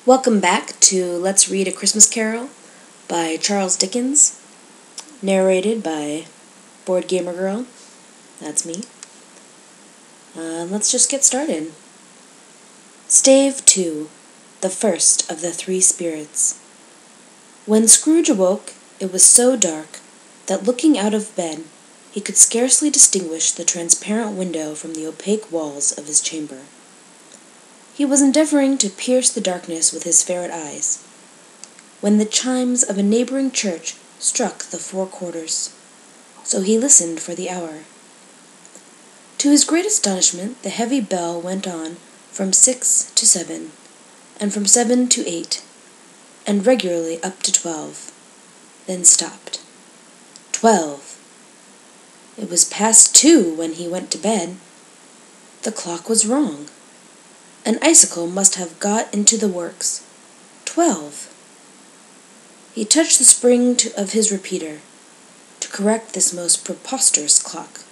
Welcome back to Let's Read A Christmas Carol by Charles Dickens, narrated by boardgamergirl. That's me. Let's just get started. Stave 2, the first of the three spirits. When Scrooge awoke, it was so dark that looking out of bed, he could scarcely distinguish the transparent window from the opaque walls of his chamber. He was endeavoring to pierce the darkness with his ferret eyes, when the chimes of a neighboring church struck the 4 quarters. So he listened for the hour. To his great astonishment, the heavy bell went on from 6 to 7, and from 7 to 8, and regularly up to 12, then stopped. 12! It was past 2 when he went to bed. The clock was wrong. An icicle must have got into the works. 12! He touched the spring of his repeater, to correct this most preposterous clock.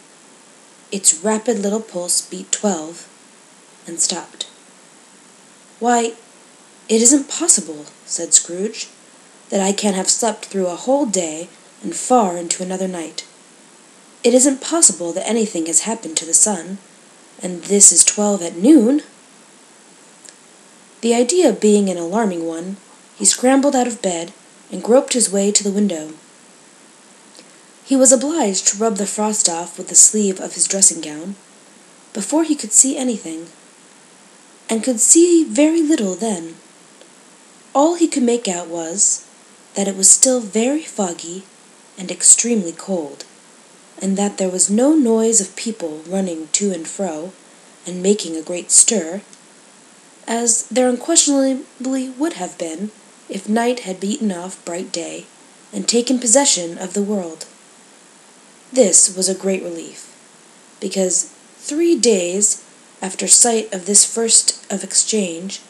Its rapid little pulse beat 12, and stopped. "Why, it isn't possible," said Scrooge, "that I can have slept through a whole day and far into another night. It isn't possible that anything has happened to the sun, and this is 12 at noon." The idea being an alarming one, he scrambled out of bed and groped his way to the window. He was obliged to rub the frost off with the sleeve of his dressing-gown before he could see anything, and could see very little then. All he could make out was that it was still very foggy and extremely cold, and that there was no noise of people running to and fro and making a great stir, as there unquestionably would have been if night had beaten off bright day and taken possession of the world. This was a great relief, because 3 days after sight of this first of exchange,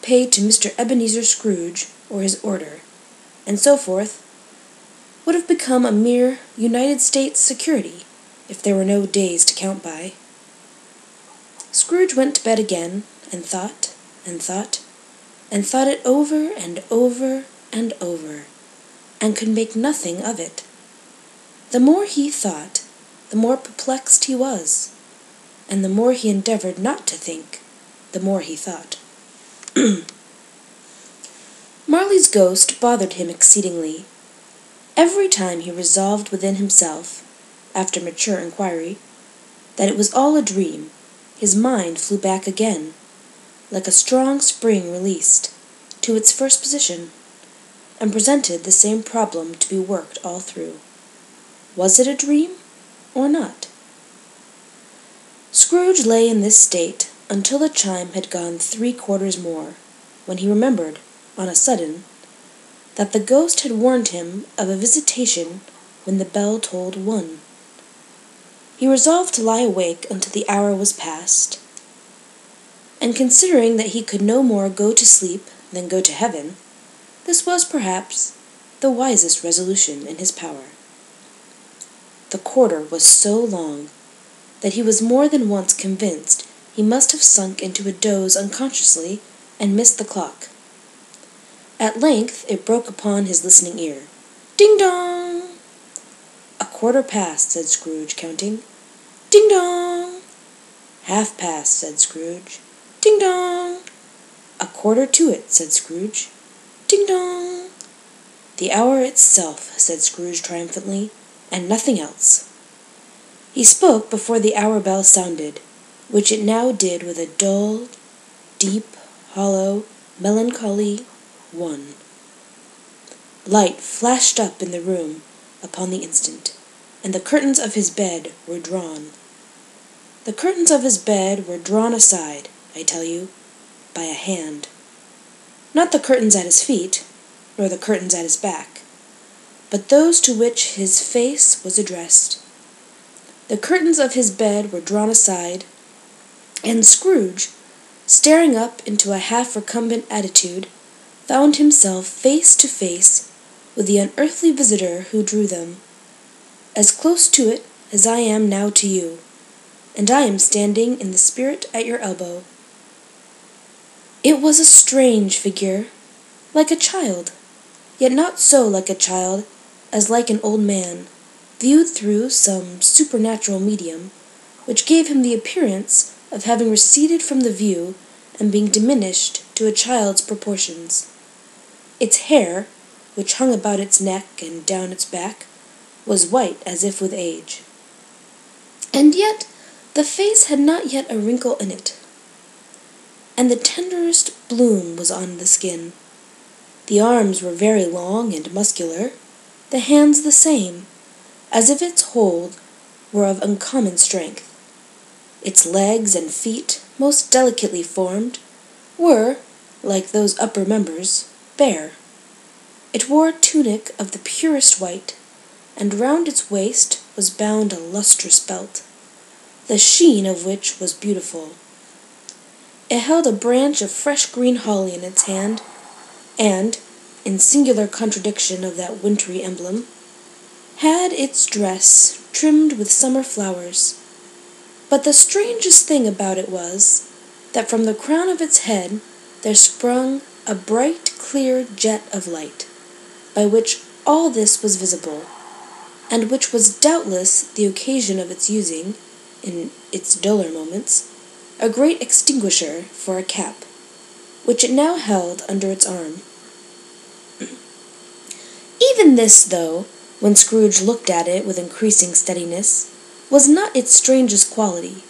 paid to Mr. Ebenezer Scrooge or his order, and so forth, would have become a mere United States security if there were no days to count by. Scrooge went to bed again, and thought, and thought, and thought it over and over and over, and could make nothing of it. The more he thought, the more perplexed he was, and the more he endeavored not to think, the more he thought. Marley's ghost bothered him exceedingly. Every time he resolved within himself, after mature inquiry, that it was all a dream, his mind flew back again, like a strong spring released, to its first position, and presented the same problem to be worked all through. Was it a dream, or not? Scrooge lay in this state until the chime had gone 3 quarters more, when he remembered, on a sudden, that the ghost had warned him of a visitation when the bell tolled 1. He resolved to lie awake until the hour was past, and considering that he could no more go to sleep than go to heaven, this was perhaps the wisest resolution in his power. The quarter was so long that he was more than once convinced he must have sunk into a doze unconsciously and missed the clock. At length it broke upon his listening ear. "Ding-dong!" "A quarter past," said Scrooge, counting. "Ding-dong!" "Half-past," said Scrooge. "Ding-dong!" "A quarter to it," said Scrooge. "Ding-dong!" "The hour itself," said Scrooge triumphantly, "and nothing else." He spoke before the hour bell sounded, which it now did with a dull, deep, hollow, melancholy 1. Light flashed up in the room upon the instant, and the curtains of his bed were drawn. The curtains of his bed were drawn aside, I tell you, by a hand. Not the curtains at his feet, nor the curtains at his back, but those to which his face was addressed. The curtains of his bed were drawn aside, and Scrooge, staring up into a half-recumbent attitude, found himself face to face with the unearthly visitor who drew them, as close to it as I am now to you, and I am standing in the spirit at your elbow. It was a strange figure, like a child, yet not so like a child as like an old man, viewed through some supernatural medium, which gave him the appearance of having receded from the view and being diminished to a child's proportions. Its hair, which hung about its neck and down its back, was white as if with age. And yet the face had not yet a wrinkle in it, and the tenderest bloom was on the skin. The arms were very long and muscular, the hands the same, as if its hold were of uncommon strength. Its legs and feet, most delicately formed, were, like those upper members, bare. It wore a tunic of the purest white, and round its waist was bound a lustrous belt, the sheen of which was beautiful. It held a branch of fresh green holly in its hand, and, in singular contradiction of that wintry emblem, had its dress trimmed with summer flowers. But the strangest thing about it was, that from the crown of its head there sprung a bright, clear jet of light, by which all this was visible, and which was doubtless the occasion of its using, in its duller moments, a great extinguisher for a cap, which it now held under its arm. Even this, though, when Scrooge looked at it with increasing steadiness, was not its strangest quality.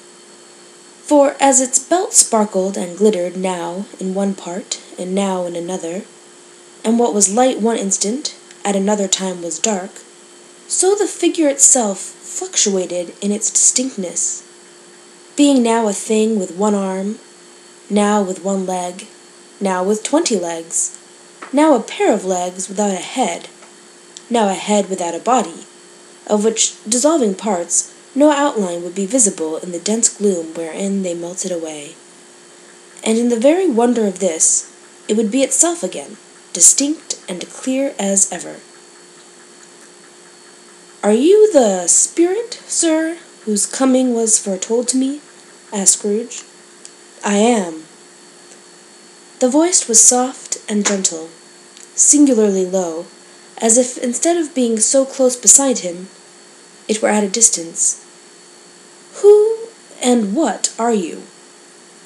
For as its belt sparkled and glittered now in one part and now in another, and what was light one instant, at another time was dark, so the figure itself fluctuated in its distinctness, being now a thing with one arm, now with one leg, now with 20 legs, now a pair of legs without a head, now a head without a body, of which dissolving parts no outline would be visible in the dense gloom wherein they melted away. And in the very wonder of this, it would be itself again, distinct and clear as ever. "Are you the spirit, sir, whose coming was foretold to me?" asked Scrooge. "I am." The voice was soft and gentle, singularly low, as if instead of being so close beside him, it were at a distance. "Who and what are you?"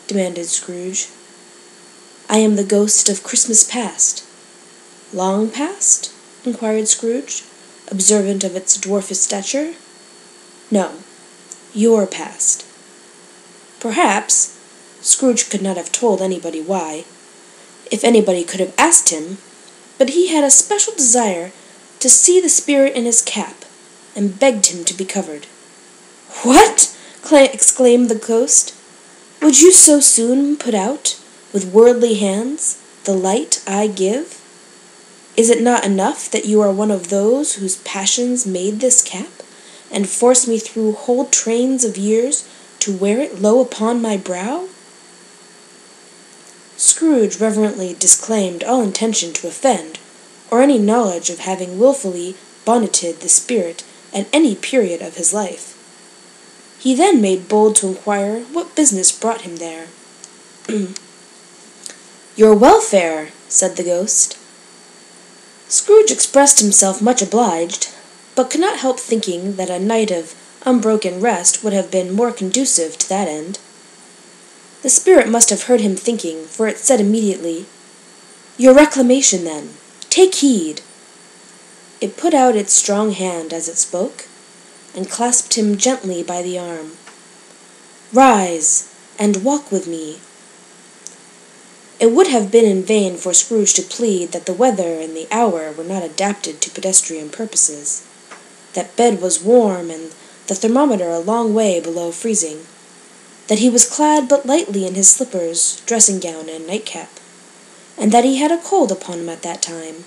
demanded Scrooge. "I am the ghost of Christmas past." "Long past?" inquired Scrooge, observant of its dwarfish stature. "No, your past." Perhaps Scrooge could not have told anybody why, if anybody could have asked him, but he had a special desire to see the spirit in his cap, and begged him to be covered. "What!" exclaimed the ghost. "Would you so soon put out, with worldly hands, the light I give? Is it not enough that you are one of those whose passions made this cap, and forced me through whole trains of years to wear it low upon my brow?" Scrooge reverently disclaimed all intention to offend, or any knowledge of having wilfully bonneted the spirit at any period of his life. He then made bold to inquire what business brought him there. "Your welfare," said the ghost. Scrooge expressed himself much obliged, but could not help thinking that a night of unbroken rest would have been more conducive to that end. The spirit must have heard him thinking, for it said immediately, "Your reclamation, then. Take heed." It put out its strong hand as it spoke, and clasped him gently by the arm. "Rise, and walk with me." It would have been in vain for Scrooge to plead that the weather and the hour were not adapted to pedestrian purposes, that bed was warm and the thermometer a long way below freezing, that he was clad but lightly in his slippers, dressing-gown, and nightcap, and that he had a cold upon him at that time.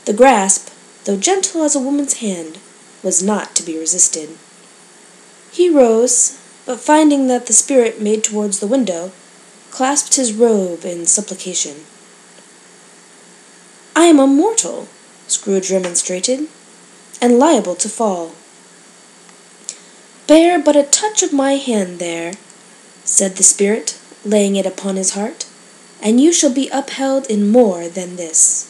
The grasp, though gentle as a woman's hand, was not to be resisted. He rose, but finding that the spirit made towards the window, clasped his robe in supplication. "I am a mortal," Scrooge remonstrated, "and liable to fall." "Bear but a touch of my hand there," said the spirit, laying it upon his heart, and you shall be upheld in more than this."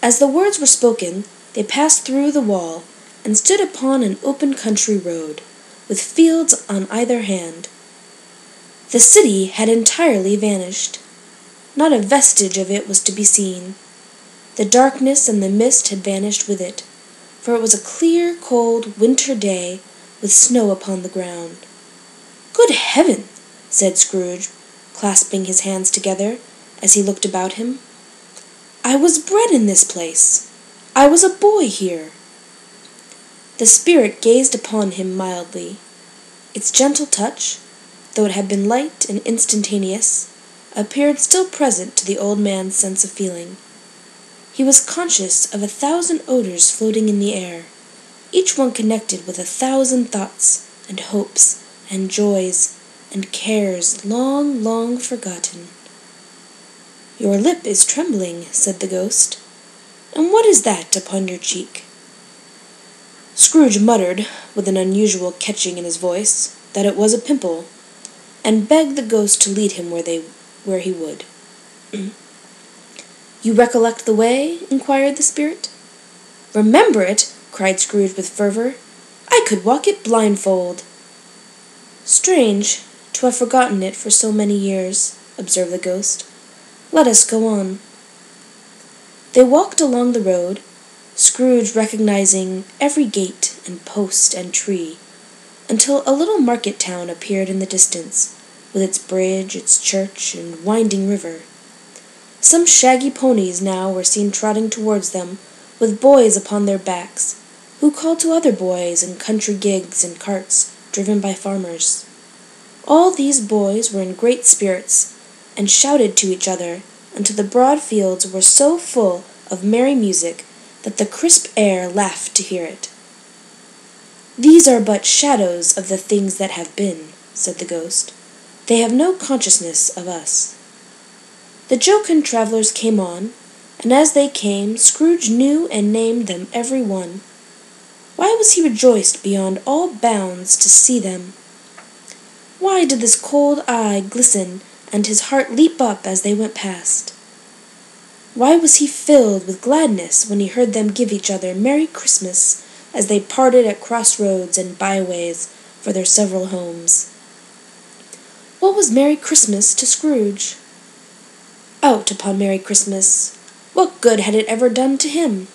As the words were spoken, they passed through the wall, and stood upon an open country road, with fields on either hand. The city had entirely vanished. Not a vestige of it was to be seen. The darkness and the mist had vanished with it, for it was a clear, cold, winter day, with snow upon the ground. "Good heaven!" said Scrooge, clasping his hands together, as he looked about him. "I was bred in this place. I was a boy here." The spirit gazed upon him mildly. Its gentle touch, though it had been light and instantaneous, appeared still present to the old man's sense of feeling. He was conscious of 1,000 odors floating in the air, each one connected with 1,000 thoughts and hopes and joys and cares long, long forgotten. "Your lip is trembling," said the ghost. "And what is that upon your cheek?" Scrooge muttered, with an unusual catching in his voice, that it was a pimple, and begged the ghost to lead him where he would. "You recollect the way?" inquired the spirit. "Remember it!" cried Scrooge with fervor. "I could walk it blindfold." "Strange to have forgotten it for so many years," observed the ghost. "Let us go on." They walked along the road, Scrooge recognizing every gate and post and tree, until a little market town appeared in the distance, with its bridge, its church, and winding river. Some shaggy ponies now were seen trotting towards them, with boys upon their backs, who called to other boys in country gigs and carts driven by farmers. All these boys were in great spirits, and shouted to each other until the broad fields were so full of merry music that the crisp air laughed to hear it. "These are but shadows of the things that have been," said the ghost. "They have no consciousness of us." The jocund travelers came on, and as they came, Scrooge knew and named them every one. Why was he rejoiced beyond all bounds to see them? Why did this cold eye glisten and his heart leap up as they went past? Why was he filled with gladness when he heard them give each other Merry Christmas as they parted at crossroads and byways for their several homes? What was Merry Christmas to Scrooge? Out upon Merry Christmas! What good had it ever done to him?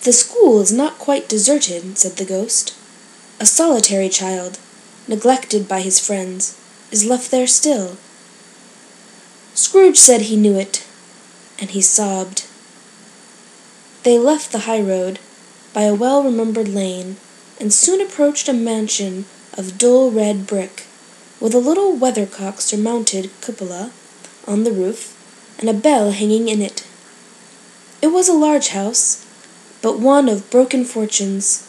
"The school is not quite deserted," said the ghost. "A solitary child, neglected by his friends, is left there still." Scrooge said he knew it, and he sobbed. They left the high road by a well-remembered lane, and soon approached a mansion of dull red brick, with a little weathercock-surmounted cupola on the roof, and a bell hanging in it. It was a large house, but one of broken fortunes,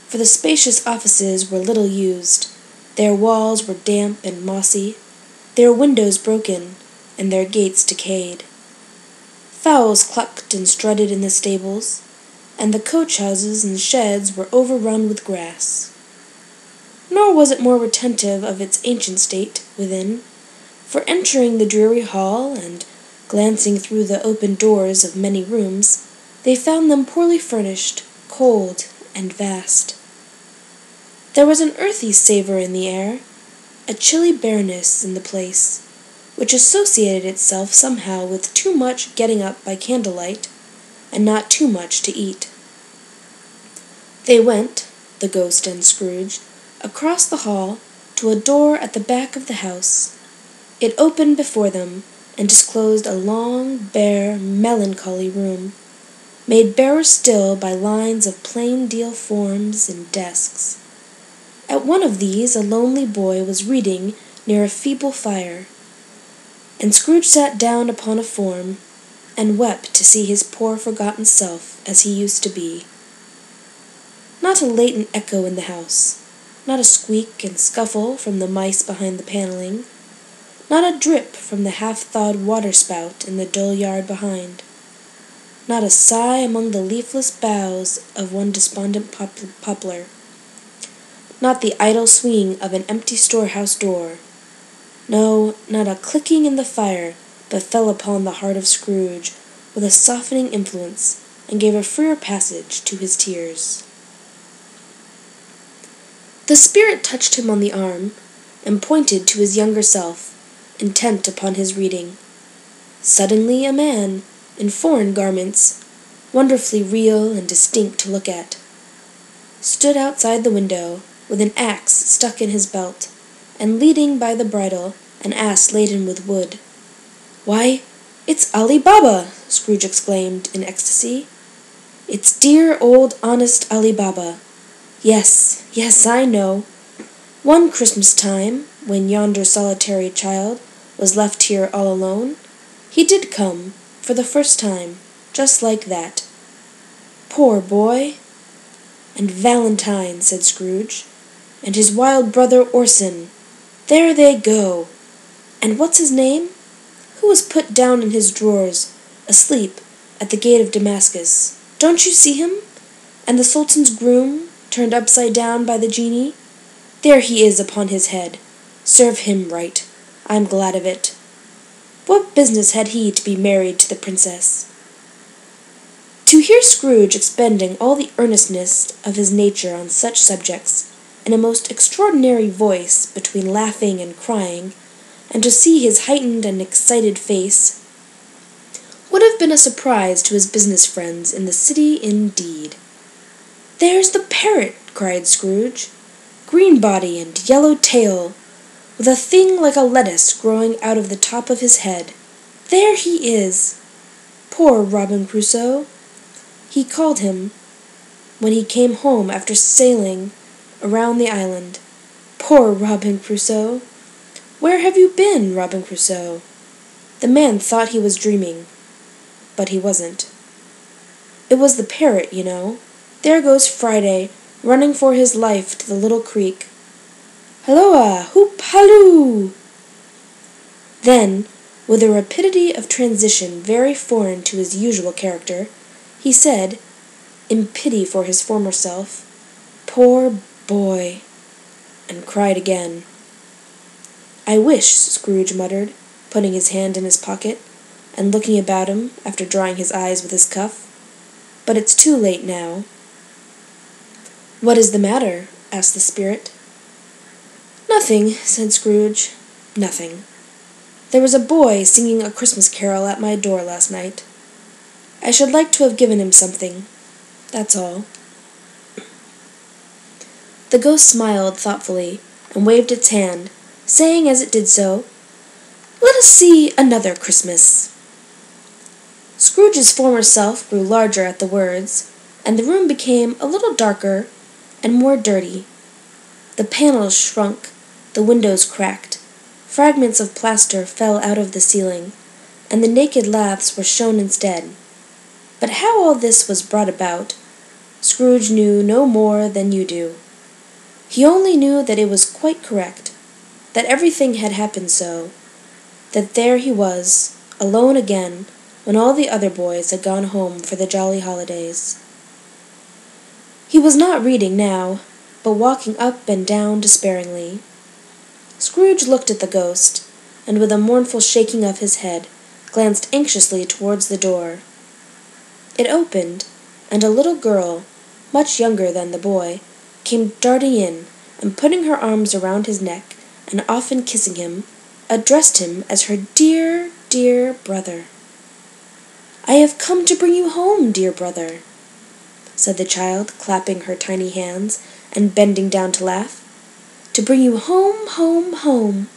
for the spacious offices were little used. Their walls were damp and mossy, their windows broken, and their gates decayed. Fowls clucked and strutted in the stables, and the coach-houses and sheds were overrun with grass. Nor was it more retentive of its ancient state within, for entering the dreary hall and glancing through the open doors of many rooms, they found them poorly furnished, cold, and vast. There was an earthy savour in the air, a chilly bareness in the place, which associated itself somehow with too much getting up by candlelight, and not too much to eat. They went, the ghost and Scrooge, across the hall to a door at the back of the house. It opened before them, and disclosed a long, bare, melancholy room, made barer still by lines of plain deal forms and desks. At one of these a lonely boy was reading near a feeble fire, and Scrooge sat down upon a form, and wept to see his poor forgotten self as he used to be. Not a latent echo in the house, not a squeak and scuffle from the mice behind the paneling, not a drip from the half-thawed water-spout in the dull yard behind, not a sigh among the leafless boughs of one despondent poplar, not the idle swinging of an empty storehouse door. No, not a clicking in the fire, but fell upon the heart of Scrooge with a softening influence, and gave a freer passage to his tears. The spirit touched him on the arm, and pointed to his younger self, intent upon his reading. Suddenly a man, in foreign garments, wonderfully real and distinct to look at, stood outside the window, with an axe stuck in his belt, and leading by the bridle an ass laden with wood. "Why, it's Ali Baba!" Scrooge exclaimed in ecstasy. "It's dear old honest Ali Baba. Yes, yes, I know. One Christmas time, when yonder solitary child was left here all alone, he did come, for the first time, just like that. Poor boy!" "And Valentine," said Scrooge, "and his wild brother Orson. There they go! And what's his name? Who was put down in his drawers, asleep, at the gate of Damascus? Don't you see him? And the Sultan's groom, turned upside down by the genie? There he is upon his head. Serve him right. I'm glad of it. What business had he to be married to the princess?" To hear Scrooge expending all the earnestness of his nature on such subjects, in a most extraordinary voice between laughing and crying, and to see his heightened and excited face, would have been a surprise to his business friends in the city indeed. "There's the parrot!" cried Scrooge. "Green body and yellow tail, with a thing like a lettuce growing out of the top of his head. There he is! Poor Robin Crusoe, he called him, when he came home after sailing around the island. Poor Robin Crusoe! Where have you been, Robin Crusoe?" The man thought he was dreaming, but he wasn't. It was the parrot, you know. There goes Friday, running for his life to the little creek. "Halloa! Hoop halloo!" Then, with a rapidity of transition very foreign to his usual character, he said, in pity for his former self, "Poor boy!" and cried again. "I wish," Scrooge muttered, putting his hand in his pocket, and looking about him after drying his eyes with his cuff, "but it's too late now." "What is the matter?" asked the spirit. "Nothing," said Scrooge. "Nothing. There was a boy singing a Christmas carol at my door last night. I should like to have given him something. That's all." The ghost smiled thoughtfully, and waved its hand, saying as it did so, "Let us see another Christmas." Scrooge's former self grew larger at the words, and the room became a little darker and more dirty. The panels shrunk, the windows cracked, fragments of plaster fell out of the ceiling, and the naked laths were shown instead. But how all this was brought about, Scrooge knew no more than you do. He only knew that it was quite correct, that everything had happened so, that there he was, alone again, when all the other boys had gone home for the jolly holidays. He was not reading now, but walking up and down despairingly. Scrooge looked at the ghost, and with a mournful shaking of his head, glanced anxiously towards the door. It opened, and a little girl, much younger than the boy, came darting in, and putting her arms around his neck, and often kissing him, addressed him as her dear, dear brother. "I have come to bring you home, dear brother," said the child, clapping her tiny hands, and bending down to laugh. "To bring you home, home, home."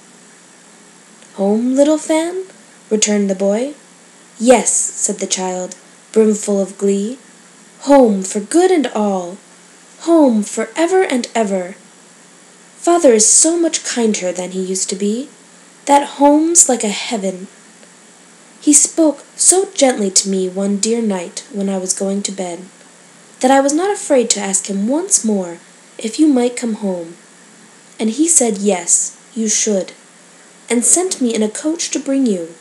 "Home, little Fan?" returned the boy. "Yes," said the child, brimful of glee. "Home for good and all. Home for ever and ever. Father is so much kinder than he used to be. That home's like a heaven. He spoke so gently to me one dear night when I was going to bed, that I was not afraid to ask him once more if you might come home. And he said yes, you should, and sent me in a coach to bring you.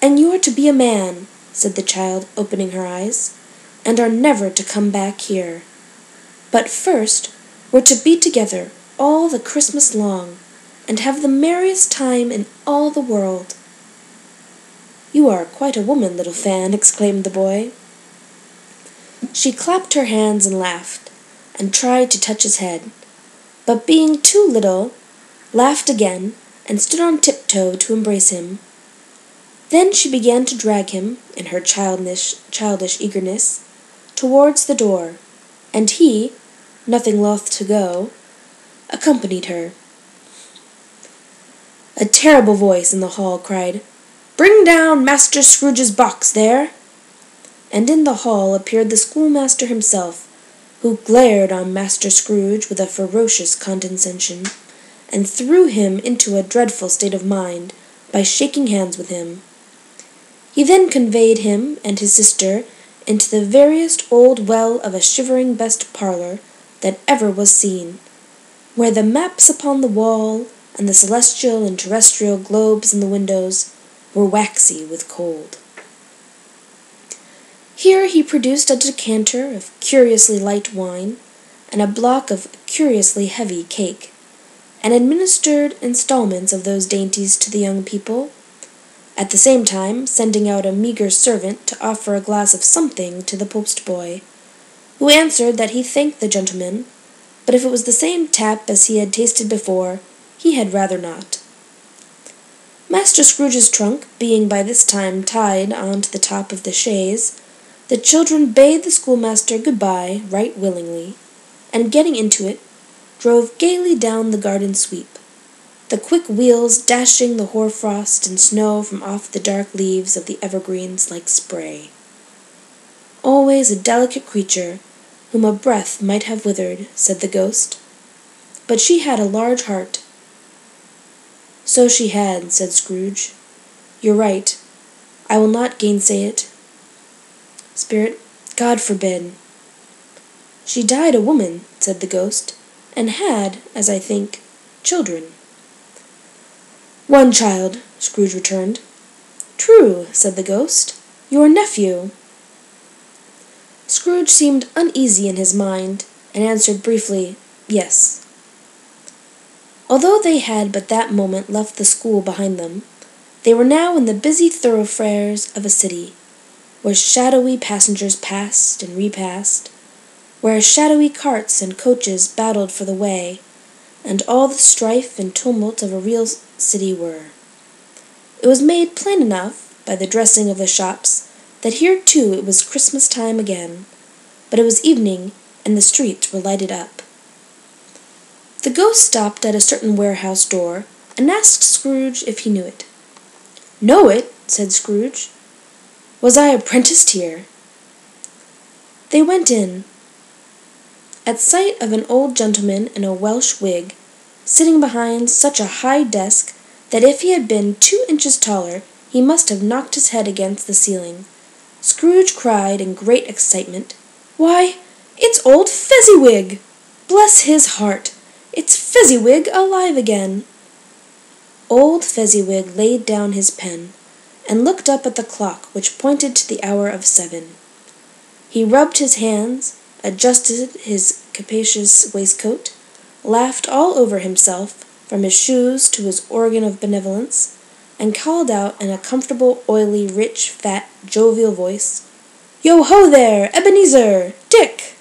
And you are to be a man," said the child, opening her eyes, "and are never to come back here. But first we're to be together all the Christmas long, and have the merriest time in all the world." "You are quite a woman, little Fan," exclaimed the boy. She clapped her hands and laughed, and tried to touch his head, but being too little, laughed again, and stood on tiptoe to embrace him. Then she began to drag him, in her childish eagerness, towards the door, and he, nothing loth to go, accompanied her. A terrible voice in the hall cried, "Bring down Master Scrooge's box there!" And in the hall appeared the schoolmaster himself, who glared on Master Scrooge with a ferocious condescension, and threw him into a dreadful state of mind by shaking hands with him. He then conveyed him and his sister into the veriest old well of a shivering best parlour that ever was seen, where the maps upon the wall and the celestial and terrestrial globes in the windows were waxy with cold. Here he produced a decanter of curiously light wine and a block of curiously heavy cake, and administered installments of those dainties to the young people, at the same time sending out a meagre servant to offer a glass of something to the postboy, who answered that he thanked the gentleman, but if it was the same tap as he had tasted before, he had rather not. Master Scrooge's trunk being by this time tied on to the top of the chaise, the children bade the schoolmaster good-bye right willingly, and getting into it, drove gaily down the garden sweep, the quick wheels dashing the hoar-frost and snow from off the dark leaves of the evergreens like spray. "Always a delicate creature, whom a breath might have withered," said the ghost, "but she had a large heart." "So she had," said Scrooge. "You're right. I will not gainsay it." Spirit, "God forbid." "She died a woman," said the ghost, "and had, as I think, children." "One child," Scrooge returned. "True," said the ghost. "Your nephew." Scrooge seemed uneasy in his mind, and answered briefly, "Yes." Although they had but that moment left the school behind them, they were now in the busy thoroughfares of a city, where shadowy passengers passed and repassed, where shadowy carts and coaches battled for the way, and all the strife and tumult of a real city were. It was made plain enough, by the dressing of the shops, that here too it was Christmas time again, but it was evening, and the streets were lighted up. The ghost stopped at a certain warehouse door, and asked Scrooge if he knew it. "Know it?" said Scrooge. "Was I apprenticed here?" They went in. At sight of an old gentleman in a Welsh wig, sitting behind such a high desk that if he had been 2 inches taller he must have knocked his head against the ceiling, Scrooge cried in great excitement, "Why, it's old Fezziwig! Bless his heart! It's Fezziwig alive again!" Old Fezziwig laid down his pen, and looked up at the clock which pointed to the hour of 7. He rubbed his hands, adjusted his capacious waistcoat, laughed all over himself, from his shoes to his organ of benevolence, and called out in a comfortable, oily, rich, fat, jovial voice, "Yo-ho there, Ebenezer! Dick!"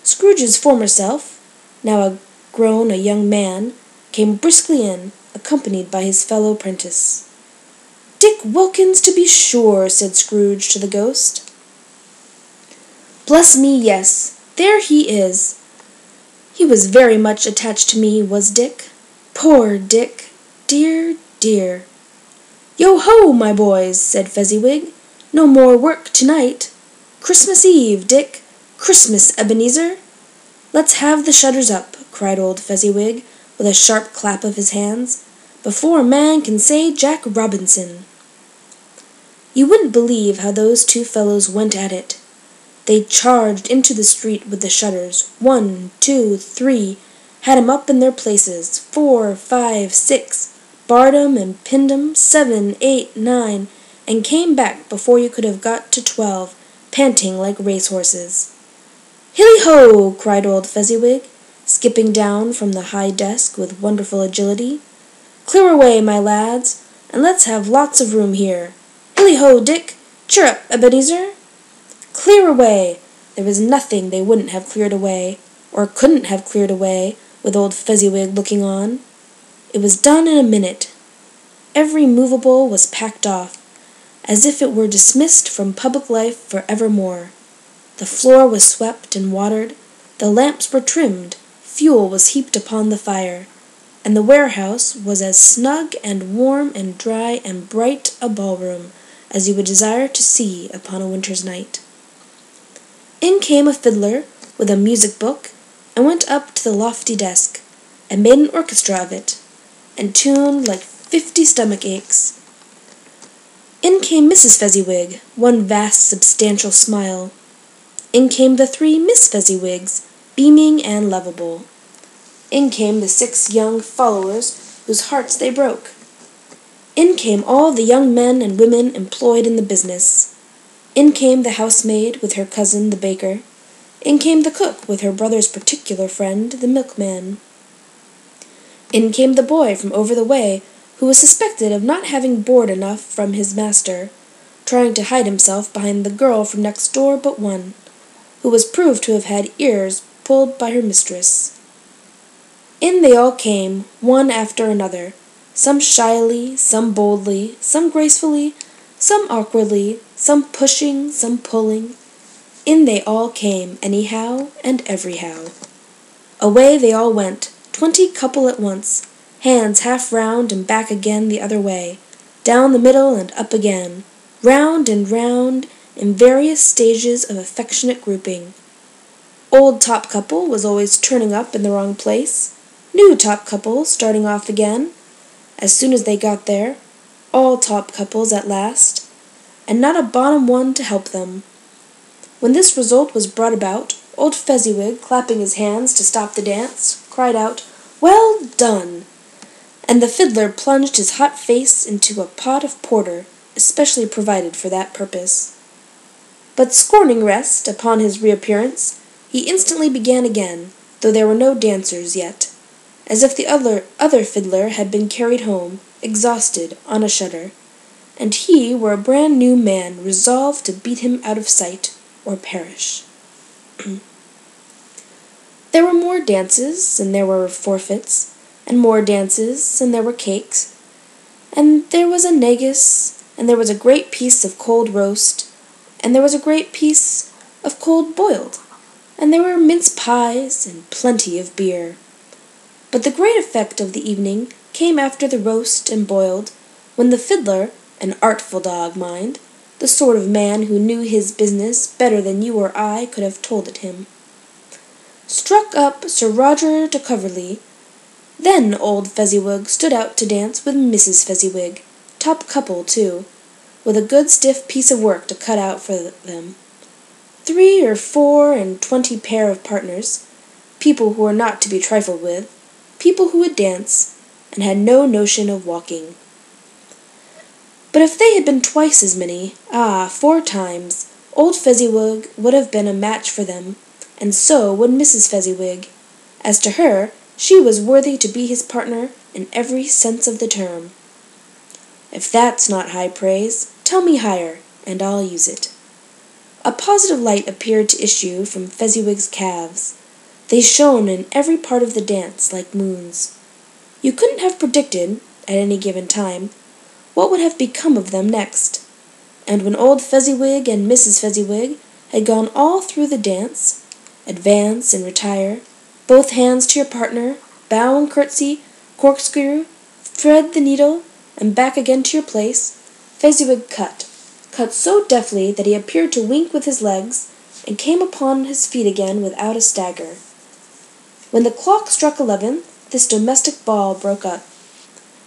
Scrooge's former self, now grown a young man, came briskly in, accompanied by his fellow prentice. "Dick Wilkins, to be sure," said Scrooge to the ghost. "Bless me, yes, there he is. He was very much attached to me, was Dick. Poor Dick! Dear, dear!" "Yo-ho, my boys!" said Fezziwig. "No more work to-night. Christmas Eve, Dick! Christmas, Ebenezer! Let's have the shutters up," cried old Fezziwig, with a sharp clap of his hands, "before a man can say Jack Robinson." You wouldn't believe how those two fellows went at it. They charged into the street with the shutters, 1, 2, 3, had 'em up in their places, 4, 5, 6, barred 'em and pinned 'em, 7, 8, 9, and came back before you could have got to 12, panting like racehorses. "Hilly-ho!" cried old Fezziwig. skipping down from the high desk with wonderful agility. "Clear away, my lads, and let's have lots of room here. Hilly-ho, Dick! Cheer up, Ebenezer!" Clear away! There was nothing they wouldn't have cleared away, or couldn't have cleared away, with old Fezziwig looking on. It was done in a minute. Every movable was packed off, as if it were dismissed from public life for evermore. The floor was swept and watered, the lamps were trimmed, fuel was heaped upon the fire, and the warehouse was as snug and warm and dry and bright a ballroom as you would desire to see upon a winter's night. In came a fiddler with a music-book, and went up to the lofty desk, and made an orchestra of it, and tuned like 50 stomach-aches. In came Mrs. Fezziwig, one vast substantial smile. In came the 3 Miss Fezziwigs, beaming and lovable. In came the 6 young followers whose hearts they broke. In came all the young men and women employed in the business. In came the housemaid with her cousin the baker. In came the cook with her brother's particular friend the milkman. In came the boy from over the way, who was suspected of not having board enough from his master, trying to hide himself behind the girl from next door but one, who was proved to have had ears pulled by her mistress. In they all came, one after another, some shyly, some boldly, some gracefully, some awkwardly, some pushing, some pulling. In they all came, anyhow and everyhow. Away they all went, 20 couple at once, hands half round and back again the other way, down the middle and up again, round and round, in various stages of affectionate grouping. Old top couple was always turning up in the wrong place, new top couple starting off again, as soon as they got there, all top couples at last, and not a bottom one to help them. When this result was brought about, old Fezziwig, clapping his hands to stop the dance, cried out, "Well done!" and the fiddler plunged his hot face into a pot of porter, especially provided for that purpose. But scorning rest, upon his reappearance, he instantly began again, though there were no dancers yet, as if the other fiddler had been carried home, exhausted, on a shutter, and he were a brand-new man resolved to beat him out of sight, or perish. There were more dances, and there were forfeits, and more dances, and there were cakes, and there was a negus, and there was a great piece of cold roast, and there was a great piece of cold boiled, and there were mince pies, and plenty of beer. But the great effect of the evening came after the roast and boiled, when the fiddler, an artful dog, mind, the sort of man who knew his business better than you or I could have told it him, struck up Sir Roger de Coverley. Then old Fezziwig stood out to dance with Mrs. Fezziwig, top couple too, with a good stiff piece of work to cut out for them. 3 or 4 and 20 pair of partners, people who were not to be trifled with, people who would dance, and had no notion of walking. But if they had been twice as many, 4 times, old Fezziwig would have been a match for them, and so would Mrs. Fezziwig. As to her, she was worthy to be his partner in every sense of the term. If that's not high praise, tell me higher, and I'll use it. A positive light appeared to issue from Fezziwig's calves. They shone in every part of the dance like moons. You couldn't have predicted, at any given time, what would have become of them next. And when old Fezziwig and Mrs. Fezziwig had gone all through the dance, advance and retire, both hands to your partner, bow and curtsy, corkscrew, thread the needle, and back again to your place, Fezziwig cut so deftly that he appeared to wink with his legs, and came upon his feet again without a stagger. When the clock struck 11, this domestic ball broke up.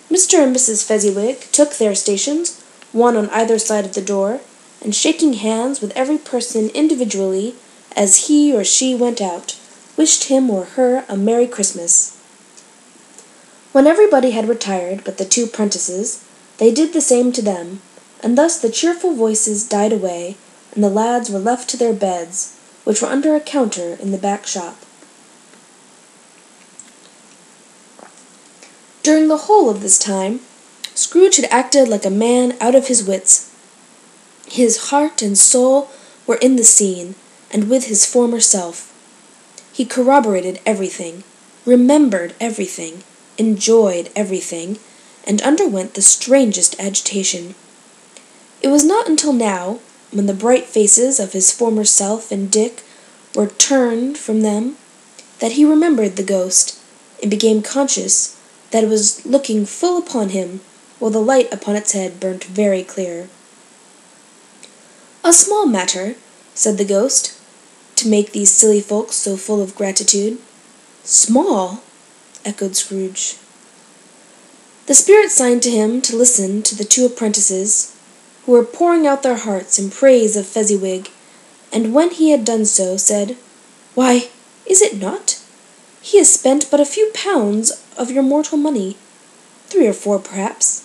Mr. and Mrs. Fezziwig took their stations, one on either side of the door, and shaking hands with every person individually as he or she went out, wished him or her a Merry Christmas. When everybody had retired but the 2 prentices, they did the same to them, and thus the cheerful voices died away, and the lads were left to their beds, which were under a counter in the back shop. During the whole of this time, Scrooge had acted like a man out of his wits. His heart and soul were in the scene, and with his former self. He corroborated everything, remembered everything, enjoyed everything, and underwent the strangest agitation. It was not until now, when the bright faces of his former self and Dick were turned from them, that he remembered the ghost, and became conscious that it was looking full upon him, while the light upon its head burnt very clear. "A small matter," said the ghost, "to make these silly folks so full of gratitude." "Small?" echoed Scrooge. The spirit signed to him to listen to the two apprentices, who were pouring out their hearts in praise of Fezziwig, and when he had done so, said, "Why, is it not? He has spent but a few pounds of your mortal money, 3 or 4 perhaps.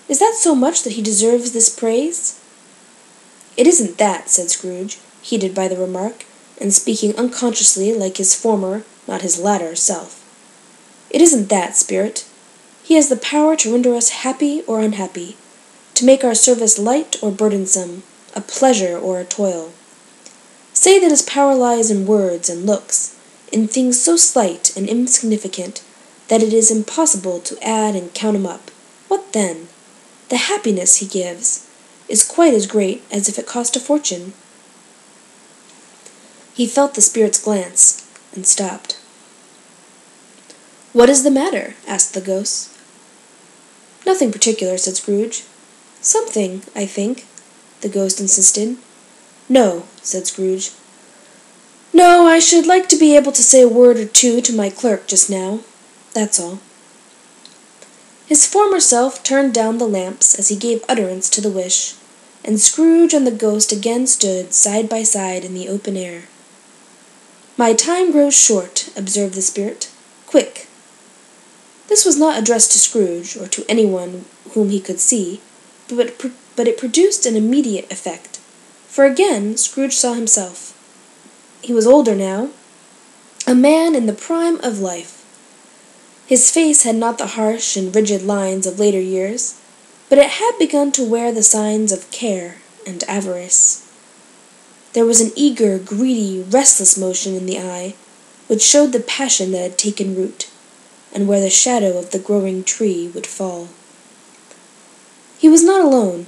Is that so much that he deserves this praise?" "It isn't that," said Scrooge, heated by the remark, and speaking unconsciously like his former, not his latter, self. "It isn't that, spirit. He has the power to render us happy or unhappy, to make our service light or burdensome, a pleasure or a toil. Say that his power lies in words and looks, in things so slight and insignificant that it is impossible to add and count 'em up. What then? The happiness he gives is quite as great as if it cost a fortune." He felt the spirit's glance, and stopped. "What is the matter?" asked the ghost. "Nothing particular," said Scrooge. "Something, I think," the ghost insisted. "No," said Scrooge. "No, I should like to be able to say a word or two to my clerk just now. That's all." His former self turned down the lamps as he gave utterance to the wish, and Scrooge and the ghost again stood side by side in the open air. "My time grows short," observed the spirit. "Quick." This was not addressed to Scrooge, or to anyone whom he could see, but it produced an immediate effect, for again Scrooge saw himself. He was older now, a man in the prime of life. His face had not the harsh and rigid lines of later years, but it had begun to wear the signs of care and avarice. There was an eager, greedy, restless motion in the eye, which showed the passion that had taken root, and where the shadow of the growing tree would fall. He was not alone,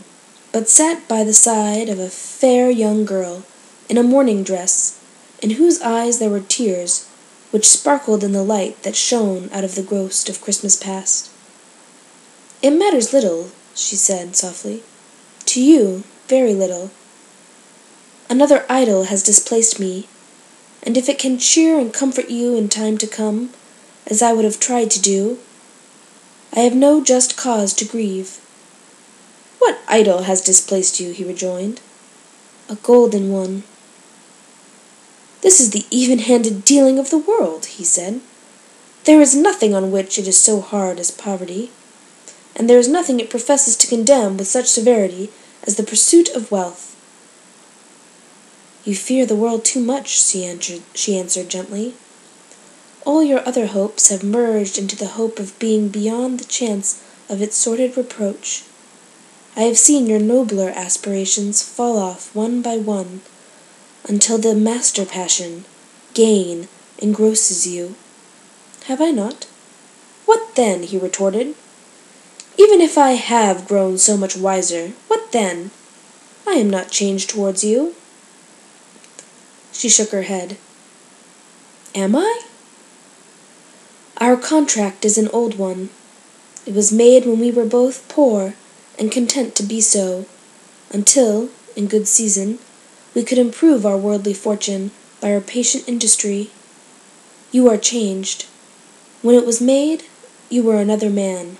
but sat by the side of a fair young girl, in a mourning dress, in whose eyes there were tears, which sparkled in the light that shone out of the ghost of Christmas past. "It matters little," she said softly. "To you, very little. Another idol has displaced me, and if it can cheer and comfort you in time to come, as I would have tried to do, I have no just cause to grieve." "What idol has displaced you?" he rejoined. "A golden one." "This is the even-handed dealing of the world," he said. "There is nothing on which it is so hard as poverty, and there is nothing it professes to condemn with such severity as the pursuit of wealth." "You fear the world too much," she answered gently. "All your other hopes have merged into the hope of being beyond the chance of its sordid reproach. I have seen your nobler aspirations fall off one by one, until the master passion, gain, engrosses you. Have I not?" "What then?" he retorted. "Even if I have grown so much wiser, what then? I am not changed towards you." She shook her head. "Am I?" "Our contract is an old one. It was made when we were both poor and content to be so, until, in good season, we could improve our worldly fortune by our patient industry. You are changed. When it was made, you were another man."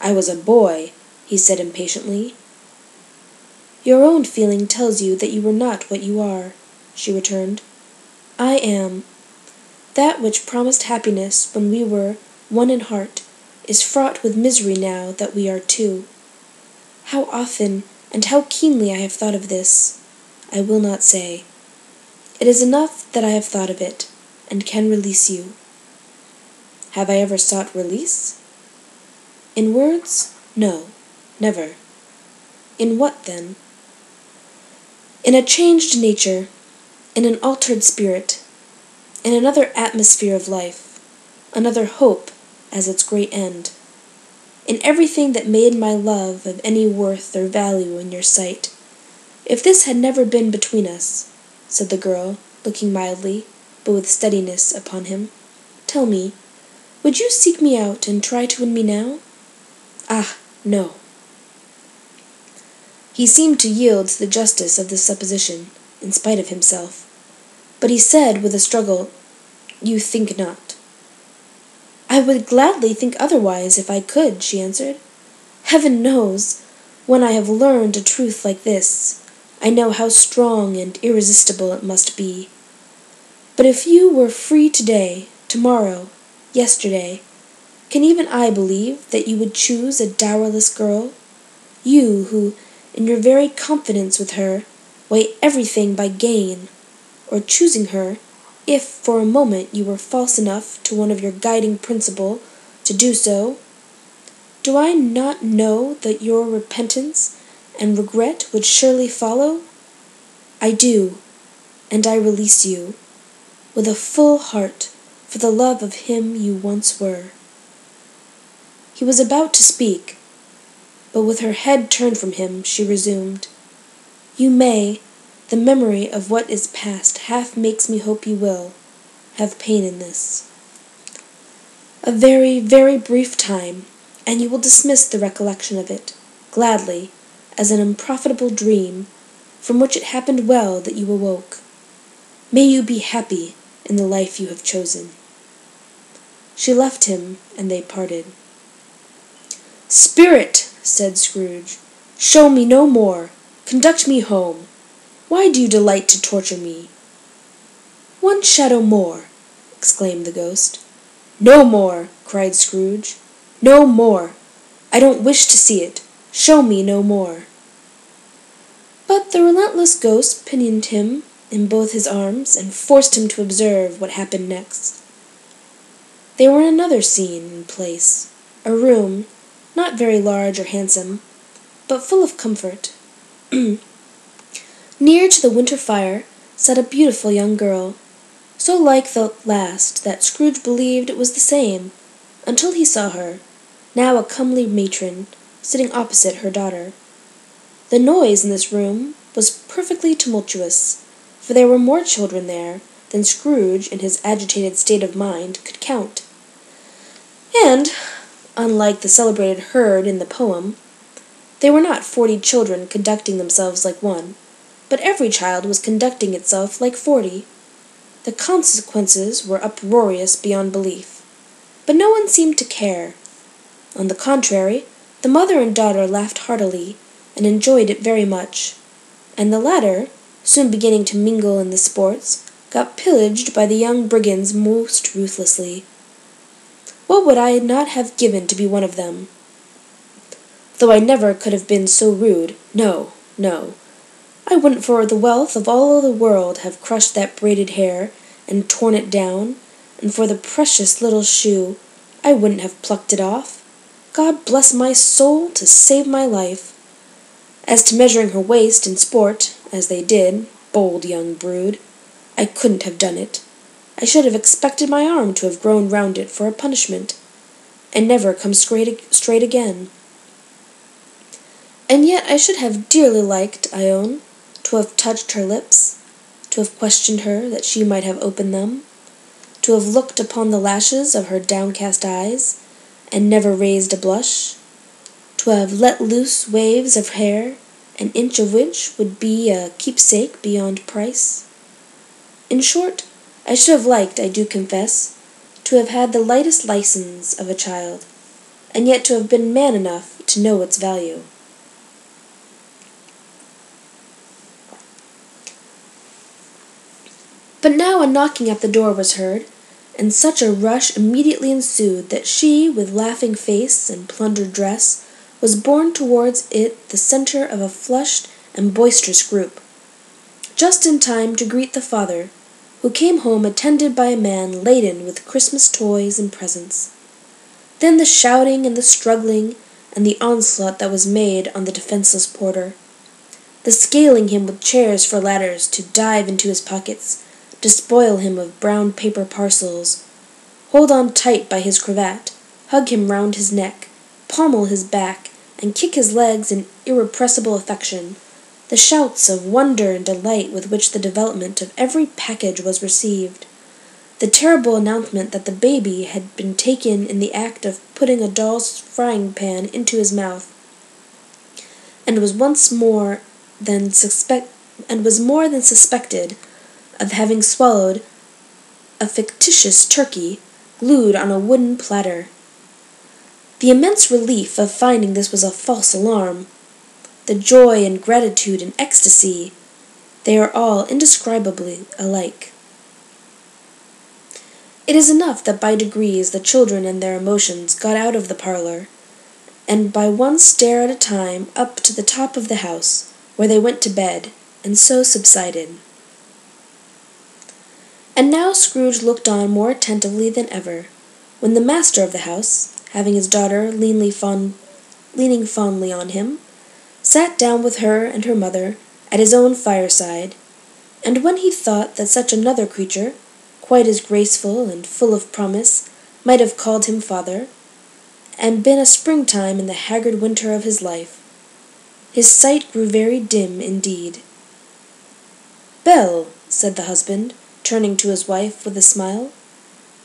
"I was a boy," he said impatiently. "Your own feeling tells you that you were not what you are," she returned. "I am. That which promised happiness when we were one in heart is fraught with misery now that we are two. How often and how keenly I have thought of this, I will not say. It is enough that I have thought of it, and can release you." "Have I ever sought release?" In words? No, never. In what, then? In a changed nature, in an altered spirit, in another atmosphere of life, another hope as its great end. In everything that made my love of any worth or value in your sight. If this had never been between us, said the girl, looking mildly, but with steadiness, upon him, tell me, would you seek me out and try to win me now? Ah, no. He seemed to yield to the justice of this supposition, in spite of himself. But he said with a struggle, You think not. I would gladly think otherwise if I could, she answered. Heaven knows, when I have learned a truth like this, I know how strong and irresistible it must be. But if you were free today, tomorrow, yesterday, can even I believe that you would choose a dowerless girl? You who, in your very confidence with her, weigh everything by gain, or choosing her, if for a moment you were false enough to one of your guiding principle to do so, do I not know that your repentance and regret would surely follow? I do, and I release you, with a full heart, for the love of him you once were. He was about to speak, but with her head turned from him, she resumed, You may, the memory of what is past half makes me hope you will, have pain in this. A very, very brief time, and you will dismiss the recollection of it, gladly, as an unprofitable dream, from which it happened well that you awoke. May you be happy in the life you have chosen. She left him, and they parted. Spirit, said Scrooge, show me no more. Conduct me home. Why do you delight to torture me? One shadow more, exclaimed the ghost. No more, cried Scrooge. No more. I don't wish to see it. Show me no more. But the relentless ghost pinioned him in both his arms and forced him to observe what happened next. They were in another scene and place, a room, not very large or handsome, but full of comfort. Near to the winter fire sat a beautiful young girl, so like the last that Scrooge believed it was the same, until he saw her, now a comely matron, sitting opposite her daughter. The noise in this room was perfectly tumultuous, for there were more children there than Scrooge, in his agitated state of mind, could count. And, unlike the celebrated herd in the poem, they were not 40 children conducting themselves like one, but every child was conducting itself like 40. The consequences were uproarious beyond belief, but no one seemed to care. On the contrary, the mother and daughter laughed heartily, and enjoyed it very much, and the latter, soon beginning to mingle in the sports, got pillaged by the young brigands most ruthlessly. What would I not have given to be one of them? Though I never could have been so rude, no, no. I wouldn't for the wealth of all the world have crushed that braided hair and torn it down, and for the precious little shoe I wouldn't have plucked it off. God bless my soul to save my life. As to measuring her waist in sport, as they did, bold young brood, I couldn't have done it. I should have expected my arm to have grown round it for a punishment, and never come straight again. And yet I should have dearly liked, I own, to have touched her lips, to have questioned her that she might have opened them, to have looked upon the lashes of her downcast eyes, and never raised a blush, to have let loose waves of hair, an inch of which would be a keepsake beyond price. In short, I should have liked, I do confess, to have had the lightest license of a child, and yet to have been man enough to know its value. But now a knocking at the door was heard, and such a rush immediately ensued that she, with laughing face and plundered dress, was borne towards it the centre of a flushed and boisterous group, just in time to greet the father, who came home attended by a man laden with Christmas toys and presents. Then the shouting and the struggling, and the onslaught that was made on the defenseless porter. The scaling him with chairs for ladders to dive into his pockets, despoil him of brown paper parcels, hold on tight by his cravat, hug him round his neck, pommel his back, and kick his legs in irrepressible affection, the shouts of wonder and delight with which the development of every package was received, the terrible announcement that the baby had been taken in the act of putting a doll's frying pan into his mouth, and was more than suspected of having swallowed a fictitious turkey glued on a wooden platter. The immense relief of finding this was a false alarm, the joy and gratitude and ecstasy, they are all indescribably alike. It is enough that by degrees the children and their emotions got out of the parlor, and by one stair at a time up to the top of the house, where they went to bed, and so subsided. And now Scrooge looked on more attentively than ever, when the master of the house, having his daughter leaning fondly on him, sat down with her and her mother at his own fireside, and when he thought that such another creature, quite as graceful and full of promise, might have called him father, and been a springtime in the haggard winter of his life, his sight grew very dim indeed. "Belle," said the husband, turning to his wife with a smile,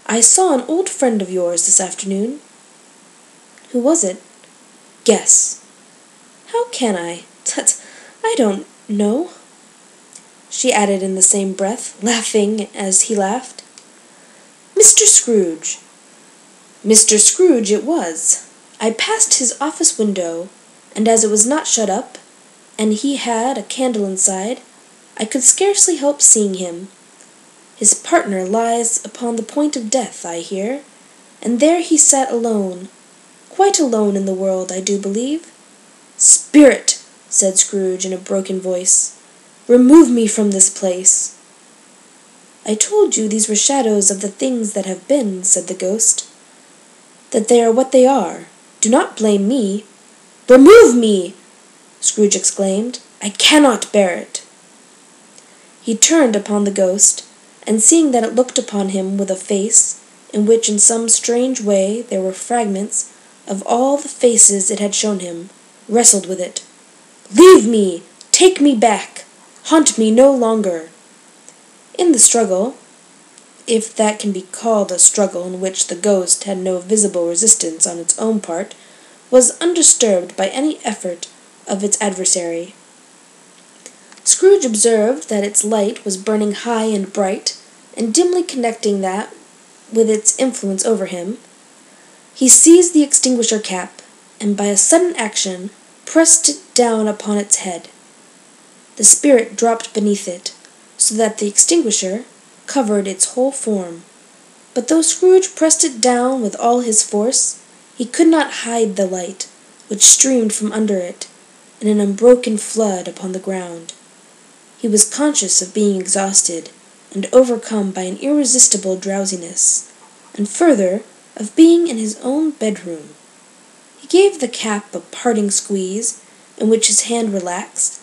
"I saw an old friend of yours this afternoon." "Who was it?" "Guess." "How can I? Tut, I don't know," she added in the same breath, laughing as he laughed. "Mr. Scrooge." Mr. Scrooge it was. I passed his office window, and as it was not shut up, and he had a candle inside, I could scarcely help seeing him. His partner lies upon the point of death, I hear, and there he sat alone, quite alone in the world, I do believe. "Spirit," said Scrooge in a broken voice, "remove me from this place." "I told you these were shadows of the things that have been," said the ghost, "that they are what they are. Do not blame me." "Remove me!" Scrooge exclaimed. "I cannot bear it." He turned upon the ghost, and seeing that it looked upon him with a face in which in some strange way there were fragments of all the faces it had shown him, wrestled with it. "Leave me! Take me back! Haunt me no longer!" In the struggle, if that can be called a struggle in which the ghost had no visible resistance on its own part, was undisturbed by any effort of its adversary. Scrooge observed that its light was burning high and bright, and dimly connecting that with its influence over him, he seized the extinguisher cap, and by a sudden action pressed it down upon its head. The spirit dropped beneath it, so that the extinguisher covered its whole form. But though Scrooge pressed it down with all his force, he could not hide the light, which streamed from under it in an unbroken flood upon the ground. He was conscious of being exhausted, and overcome by an irresistible drowsiness, and further, of being in his own bedroom. He gave the cap a parting squeeze, in which his hand relaxed,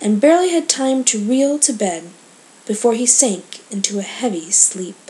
and barely had time to reel to bed before he sank into a heavy sleep.